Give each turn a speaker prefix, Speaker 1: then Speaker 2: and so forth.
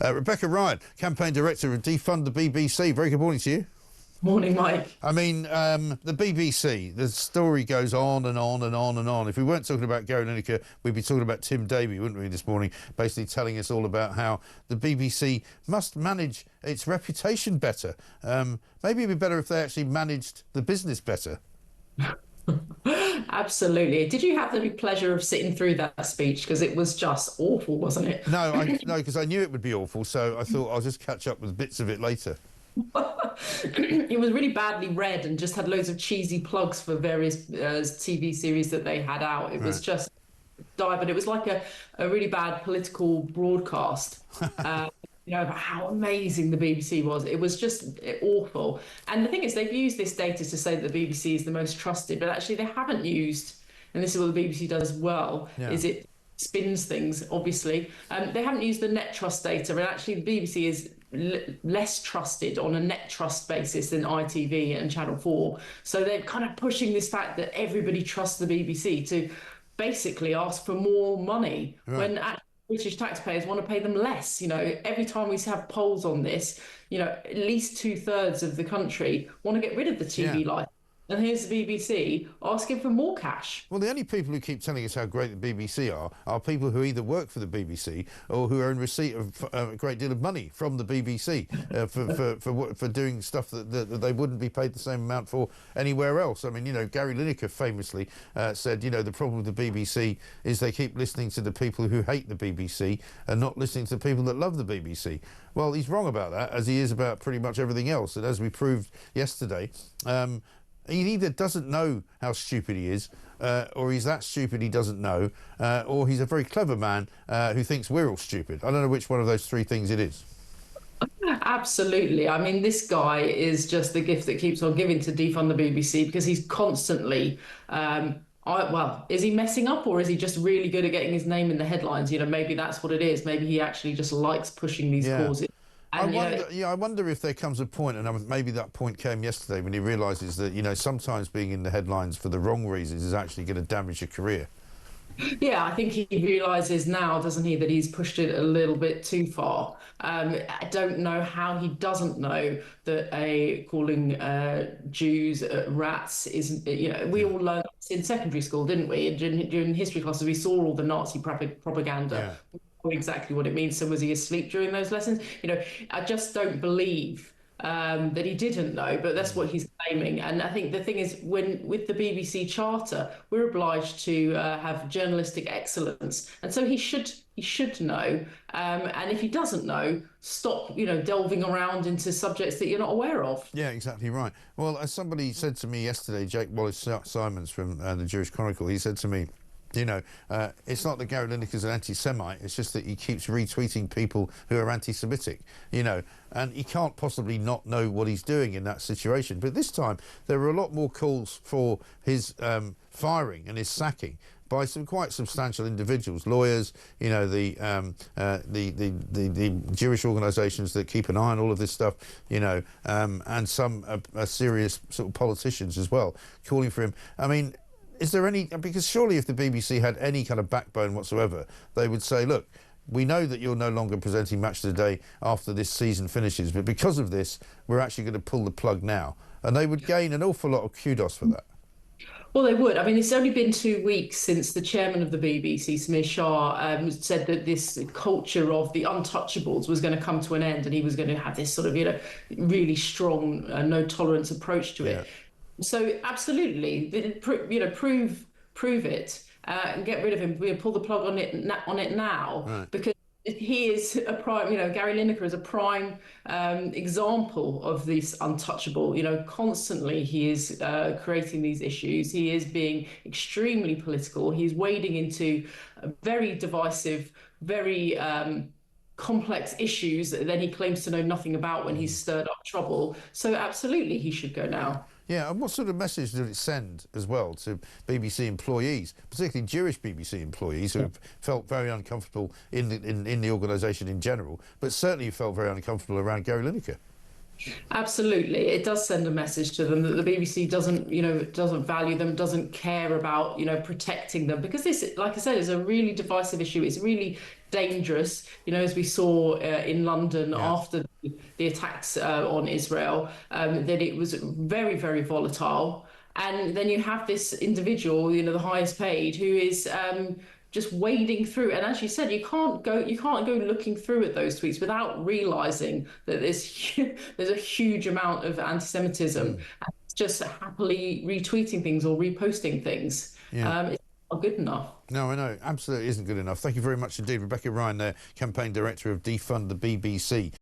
Speaker 1: Rebecca Ryan, Campaign Director of Defund the BBC. Very good morning to you.
Speaker 2: Morning, Mike.
Speaker 1: I mean, the BBC, the story goes on and on and on and on. If we weren't talking about Gary Lineker, we'd be talking about Tim Davie, wouldn't we, this morning, basically telling us all about how the BBC must manage its reputation better. Maybe it'd be better if they actually managed the business better.
Speaker 2: Absolutely. Did you have the pleasure of sitting through that speech? Because it was just awful, wasn't it?
Speaker 1: No, because I knew it would be awful, so I thought I'll just catch up with bits of it later.
Speaker 2: It was really badly read and just had loads of cheesy plugs for various TV series that they had out. It was just diving. It was like a really bad political broadcast. About how amazing the BBC was. It was just awful. And the thing is, they've used this data to say that the BBC is the most trusted, but actually they haven't used, and this is what the BBC does well, is it spins things, obviously. They haven't used the net trust data, and actually the BBC is less trusted on a net trust basis than ITV and Channel 4. So they're kind of pushing this fact that everybody trusts the BBC to basically ask for more money when actually British taxpayers want to pay them less. Every time we have polls on this, at least 2/3 of the country want to get rid of the TV license. And here's the BBC asking for more cash.
Speaker 1: Well, the only people who keep telling us how great the BBC are people who either work for the BBC or who are in receipt of a great deal of money from the BBC for doing stuff that they wouldn't be paid the same amount for anywhere else. I mean, Gary Lineker famously said, the problem with the BBC is they keep listening to the people who hate the BBC and not listening to the people that love the BBC. Well, he's wrong about that, as he is about pretty much everything else. And as we proved yesterday, he either doesn't know how stupid he is, or he's that stupid he doesn't know, or he's a very clever man who thinks we're all stupid. I don't know which one of those three things it is.
Speaker 2: Absolutely. I mean, this guy is just the gift that keeps on giving to defund the BBC, because he's constantly... is he messing up, or is he just really good at getting his name in the headlines? Maybe that's what it is. Maybe he actually just likes pushing these causes. And,
Speaker 1: I wonder if there comes a point, and maybe that point came yesterday, when he realises that, sometimes being in the headlines for the wrong reasons is actually going to damage your career.
Speaker 2: Yeah, I think he realises now, doesn't he, that he's pushed it a little bit too far. I don't know how he doesn't know that calling Jews rats isn't. We all learned this in secondary school, didn't we? During history classes, we saw all the Nazi propaganda. Exactly what it means. So was he asleep during those lessons? I just don't believe that he didn't know, but that's what he's claiming. And I think the thing is, with the BBC Charter, we're obliged to have journalistic excellence, and so he should know. And if he doesn't know, stop delving around into subjects that you're not aware of.
Speaker 1: Yeah, exactly right. Well, as somebody said to me yesterday, Jake Wallace-Simons from the Jewish Chronicle, he said to me, it's not that Gary Lineker's an anti-Semite, it's just that he keeps retweeting people who are anti-Semitic, and he can't possibly not know what he's doing in that situation. But this time, there were a lot more calls for his firing and his sacking by some quite substantial individuals, lawyers, the Jewish organisations that keep an eye on all of this stuff, and some serious sort of politicians as well, calling for him. I mean, is there any, because surely if the BBC had any kind of backbone whatsoever, they would say, look, we know that you're no longer presenting Match of the Day after this season finishes, but because of this, we're actually going to pull the plug now. And they would gain an awful lot of kudos for that.
Speaker 2: Well, they would. I mean, it's only been 2 weeks since the chairman of the BBC, Samir Shah, said that this culture of the untouchables was going to come to an end, and he was going to have this sort of, really strong, no tolerance approach to it. So absolutely, prove it, and get rid of him. Pull the plug on it now, because he is a prime. Gary Lineker is a prime example of this untouchable. Constantly he is creating these issues. He is being extremely political. He's wading into very divisive, very complex issues that then he claims to know nothing about when he's stirred up trouble. So absolutely, he should go now.
Speaker 1: Yeah, and what sort of message did it send as well to BBC employees, particularly Jewish BBC employees who felt very uncomfortable in the organisation in general, but certainly felt very uncomfortable around Gary Lineker?
Speaker 2: Absolutely, it does send a message to them that the BBC doesn't, doesn't value them, doesn't care about, protecting them, because this, like I said, is a really divisive issue. It's really dangerous, as we saw in London
Speaker 1: Yeah.
Speaker 2: after the attacks on Israel, that it was very, very volatile. And then you have this individual, the highest paid, who is just wading through. And as you said, you can't go looking through at those tweets without realizing that there's a huge amount of anti-Semitism. And it's just happily retweeting things or reposting things.
Speaker 1: Yeah.
Speaker 2: It's not good enough.
Speaker 1: No, I know. Absolutely isn't good enough. Thank you very much indeed. Rebecca Ryan, campaign director of Defund the BBC.